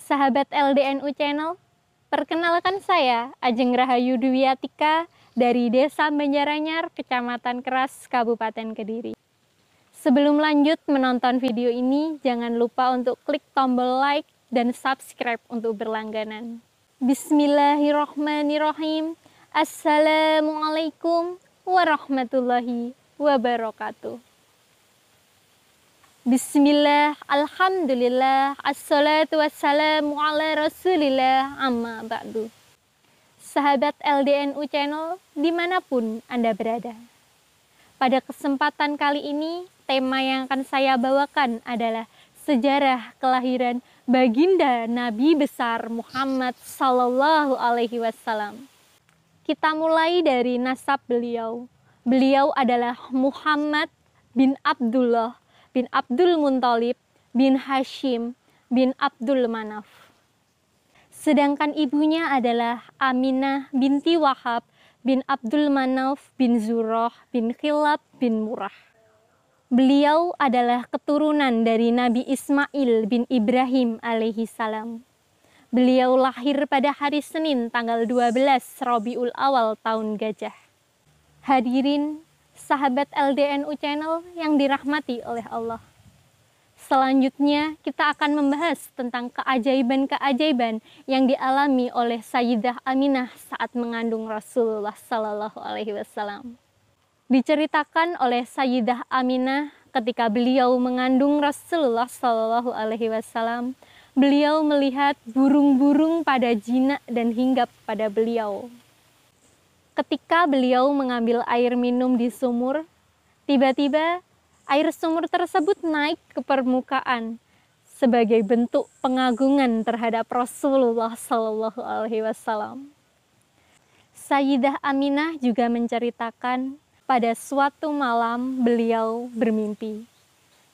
Sahabat LDNU Channel, perkenalkan saya Ajeng Rahayu Dwiatika dari Desa Banjaranyar, Kecamatan Keras, Kabupaten Kediri. Sebelum lanjut menonton video ini, jangan lupa untuk klik tombol like dan subscribe untuk berlangganan. Bismillahirrahmanirrahim. Assalamualaikum warahmatullahi wabarakatuh. Bismillah, alhamdulillah, assalatu wassalamu ala rasulillah, amma ba'du. Sahabat LDNU Channel, dimanapun Anda berada. Pada kesempatan kali ini, tema yang akan saya bawakan adalah sejarah kelahiran baginda Nabi besar Muhammad Sallallahu Alaihi Wasallam. Kita mulai dari nasab beliau. Beliau adalah Muhammad bin Abdullah bin Abdul Muthalib bin Hashim bin Abdul Manaf. Sedangkan ibunya adalah Aminah binti Wahab bin Abdul Manaf bin Zurrah bin Khilab bin Murrah. Beliau adalah keturunan dari Nabi Ismail bin Ibrahim alaihi salam. Beliau lahir pada hari Senin tanggal 12 Rabiul Awal tahun Gajah. Hadirin sahabat LDNU Channel yang dirahmati oleh Allah. Selanjutnya kita akan membahas tentang keajaiban-keajaiban yang dialami oleh Sayyidah Aminah saat mengandung Rasulullah Sallallahu Alaihi Wasallam. Diceritakan oleh Sayyidah Aminah ketika beliau mengandung Rasulullah Sallallahu Alaihi Wasallam, beliau melihat burung-burung pada jinak dan hinggap pada beliau. Ketika beliau mengambil air minum di sumur, tiba-tiba air sumur tersebut naik ke permukaan sebagai bentuk pengagungan terhadap Rasulullah Sallallahu Alaihi Wasallam. Sayyidah Aminah juga menceritakan pada suatu malam beliau bermimpi.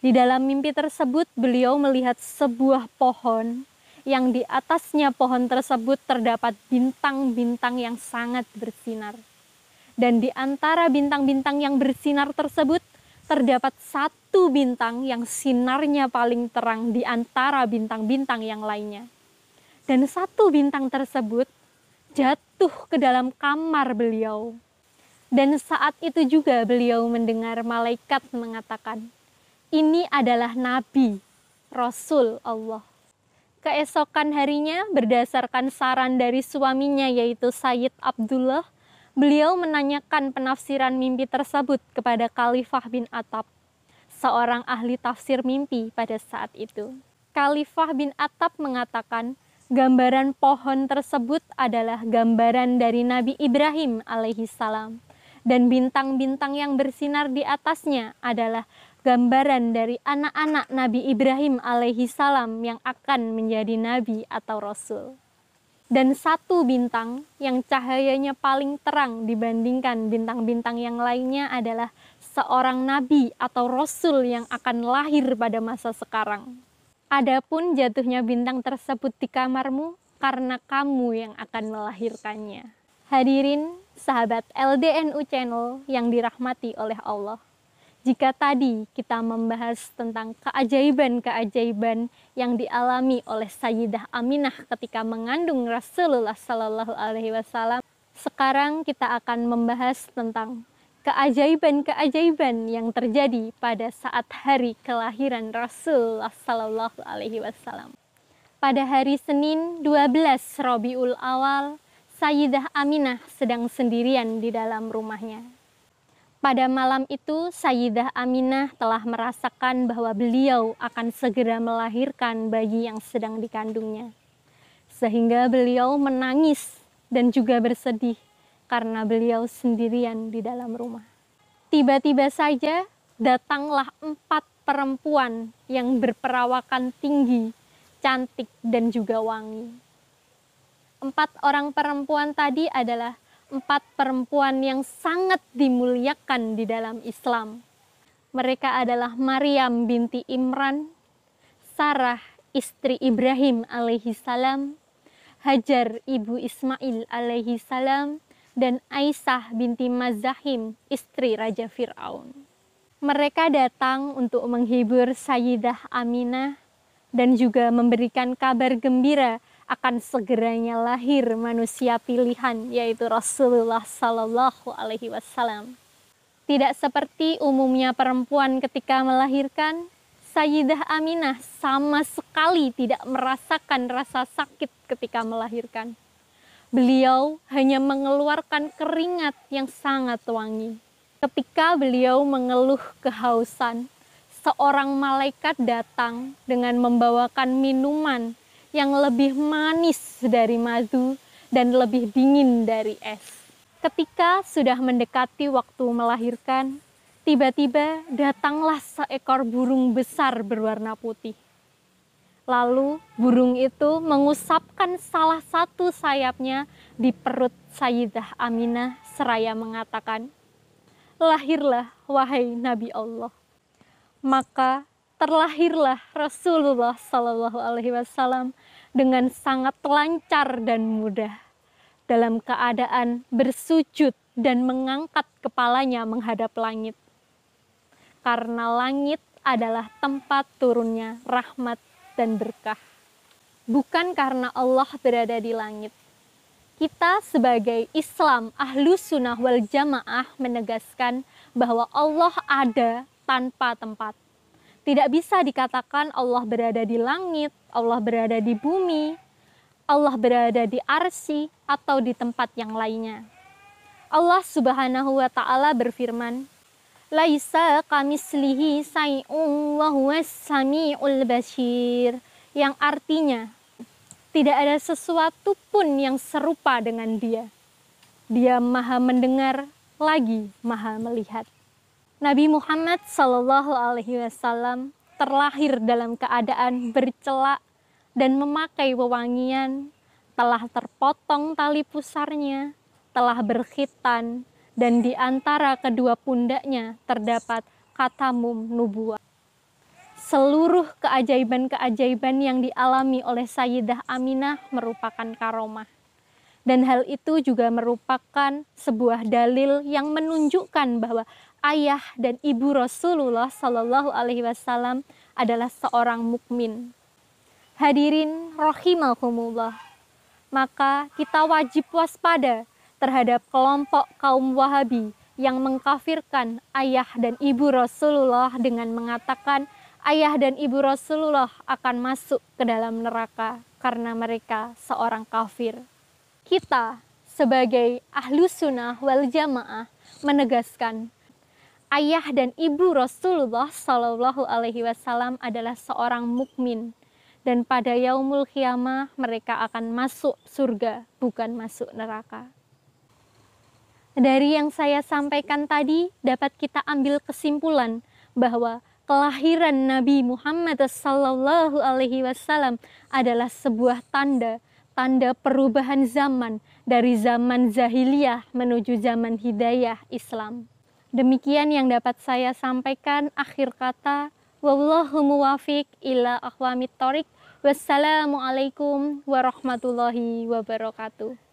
Di dalam mimpi tersebut beliau melihat sebuah pohon yang di atasnya pohon tersebut terdapat bintang-bintang yang sangat bersinar. Dan di antara bintang-bintang yang bersinar tersebut, terdapat satu bintang yang sinarnya paling terang di antara bintang-bintang yang lainnya. Dan satu bintang tersebut jatuh ke dalam kamar beliau. Dan saat itu juga beliau mendengar malaikat mengatakan, "Ini adalah Nabi, Rasul Allah." Keesokan harinya, berdasarkan saran dari suaminya yaitu Sayyid Abdullah, beliau menanyakan penafsiran mimpi tersebut kepada Khalifah bin Attab, seorang ahli tafsir mimpi pada saat itu. Khalifah bin Attab mengatakan, gambaran pohon tersebut adalah gambaran dari Nabi Ibrahim alaihi salam, dan bintang-bintang yang bersinar di atasnya adalah gambaran dari anak-anak Nabi Ibrahim alaihi salam yang akan menjadi nabi atau rasul. Dan satu bintang yang cahayanya paling terang dibandingkan bintang-bintang yang lainnya adalah seorang nabi atau rasul yang akan lahir pada masa sekarang. Adapun jatuhnya bintang tersebut di kamarmu karena kamu yang akan melahirkannya. Hadirin sahabat LDNU Channel yang dirahmati oleh Allah. Jika tadi kita membahas tentang keajaiban-keajaiban yang dialami oleh Sayyidah Aminah ketika mengandung Rasulullah Sallallahu Alaihi Wasallam, sekarang kita akan membahas tentang keajaiban-keajaiban yang terjadi pada saat hari kelahiran Rasulullah Sallallahu Alaihi Wasallam. Pada hari Senin 12 Rabiul Awal, Sayyidah Aminah sedang sendirian di dalam rumahnya. Pada malam itu, Sayyidah Aminah telah merasakan bahwa beliau akan segera melahirkan bayi yang sedang dikandungnya. Sehingga beliau menangis dan juga bersedih karena beliau sendirian di dalam rumah. Tiba-tiba saja datanglah 4 perempuan yang berperawakan tinggi, cantik, dan juga wangi. 4 orang perempuan tadi adalah 4 perempuan yang sangat dimuliakan di dalam Islam. Mereka adalah Maryam binti Imran, Sarah istri Ibrahim alaihi salam, Hajar ibu Ismail alaihi salam, dan Aisyah binti Mazahim istri Raja Fir'aun. Mereka datang untuk menghibur Sayyidah Aminah dan juga memberikan kabar gembira akan segeranya lahir manusia pilihan, yaitu Rasulullah Sallallahu Alaihi Wasallam. Tidak seperti umumnya perempuan ketika melahirkan, Sayyidah Aminah sama sekali tidak merasakan rasa sakit ketika melahirkan. Beliau hanya mengeluarkan keringat yang sangat wangi. Ketika beliau mengeluh kehausan, seorang malaikat datang dengan membawakan minuman yang lebih manis dari madu dan lebih dingin dari es. Ketika sudah mendekati waktu melahirkan, tiba-tiba datanglah seekor burung besar berwarna putih. Lalu burung itu mengusapkan salah satu sayapnya di perut Sayyidah Aminah seraya mengatakan, "Lahirlah wahai Nabi Allah." Maka terlahirlah Rasulullah Sallallahu Alaihi Wasallam dengan sangat lancar dan mudah, dalam keadaan bersujud dan mengangkat kepalanya menghadap langit. Karena langit adalah tempat turunnya rahmat dan berkah. Bukan karena Allah berada di langit. Kita sebagai Islam Ahlus Sunnah wal Jamaah menegaskan bahwa Allah ada tanpa tempat. Tidak bisa dikatakan Allah berada di langit, Allah berada di bumi, Allah berada di arsy atau di tempat yang lainnya. Allah Subhanahu wa taala berfirman, "Laisa kamislihi syai'un wa huwas samiul basir." Yang artinya, tidak ada sesuatu pun yang serupa dengan Dia. Dia Maha mendengar lagi Maha melihat. Nabi Muhammad Sallallahu Alaihi Wasallam terlahir dalam keadaan bercelak dan memakai wewangian, telah terpotong tali pusarnya, telah berkhitan, dan di antara kedua pundaknya terdapat khatamum nubuwah. Seluruh keajaiban-keajaiban yang dialami oleh Sayyidah Aminah merupakan karomah. Dan hal itu juga merupakan sebuah dalil yang menunjukkan bahwa ayah dan ibu Rasulullah Sallallahu Alaihi Wasallam adalah seorang mukmin. Hadirin rahimakumullah, maka kita wajib waspada terhadap kelompok kaum Wahabi yang mengkafirkan ayah dan ibu Rasulullah dengan mengatakan ayah dan ibu Rasulullah akan masuk ke dalam neraka karena mereka seorang kafir. Kita sebagai Ahlus Sunnah wal Jamaah menegaskan ayah dan ibu Rasulullah Shallallahu Alaihi Wasallam adalah seorang mukmin dan pada yaumul qiyamah mereka akan masuk surga, bukan masuk neraka. Dari yang saya sampaikan tadi dapat kita ambil kesimpulan bahwa kelahiran Nabi Muhammad Sallallahu Alaihi Wasallam adalah sebuah tanda perubahan zaman dari zaman jahiliyah menuju zaman hidayah Islam. Demikian yang dapat saya sampaikan. Akhir kata, wallahu muwafiq ila aqwamit thoriq. Wassalamualaikum warahmatullahi wabarakatuh.